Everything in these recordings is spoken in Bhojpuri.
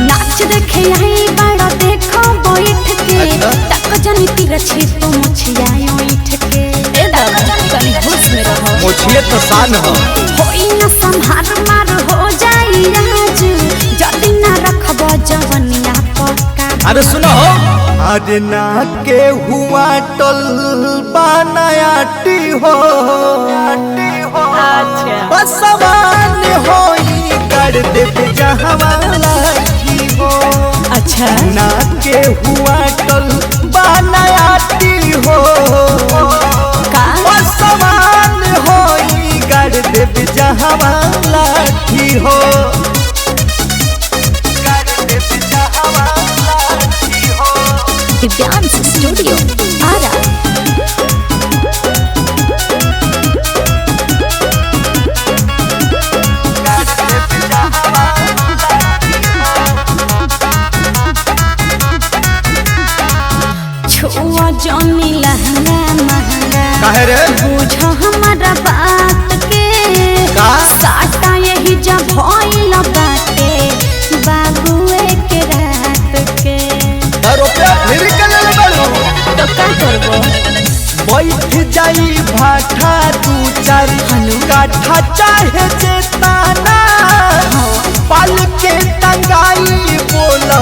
नाच देखे आई बड़ा देखो बैठ के तक जनी तिरछी तो मुछिया ओइठ के ए दादा तनी होश में रहो मुछिए तो शान हो होई न संहार मार हो जाई आज जदी ना रखबो जवनिया पक्का। अरे सुनो अरे ना के हुआ टल बनायाटी हो अच्छा बसवान होई कर दे जहवाला की हो। अच्छा ना के हुआ टल बनायाटी हो का बसवान होई कर दे जहवाला की हो। दिव्यांश स्टूडियो आरा छुआ जनी लहंगा महंगा काहे रे बुझो हमारा बात के का साटा यही जब भइल बाटे बाबुए के रात के रुपया फिर के ले बड़ो तो का करबो बैठ जाई भाठा दू चार काठा चाहे जेताना पाल के टंगाई बोला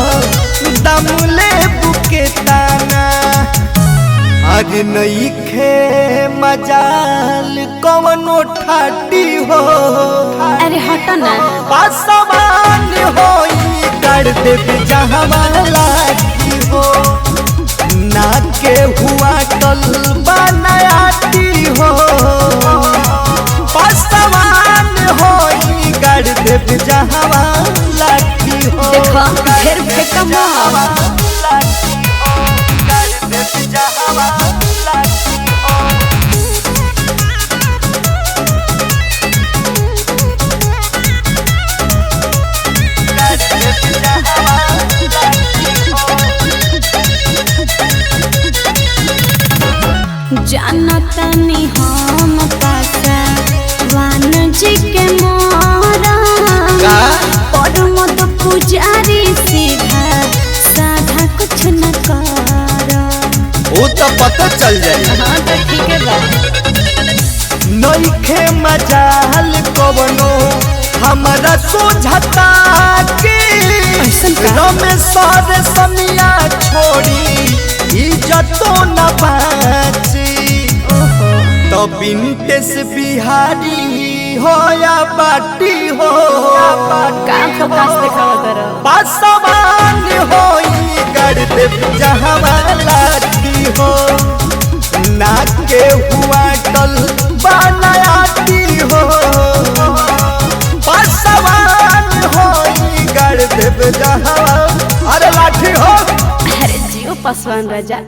दमले बुके ताना। आज नई खे मजाल कवनो ठाटी हो अरे हटो ना पासवान होई कर दे जहवाला की हो। ना के हुआ टल बनायाटी हो पासवान होई कर दे जहवाला की हो। देखो फिर फेंकम जानतनी हम पासा वान जी के मोरा पर मत पुजारी सीधा साधा कुछ न कर। वो तो पता चल जाए हाँ तो ठीक है बा नइखे मजाल कवनो हमरा सोझता के ऐसन का? रमेश्वर समिया छोड़ी इज्जतो न बाची तो बिनतेस बिहारी हो या बाटी हो का फोकस दिखावा करो पासवान होई कर दे जहवाला की हो। ना के हुआ टल बनायाटी हो पासवान होई कर दे जहवाला। अरे लाठी हो अरे जियो पासवान राजा।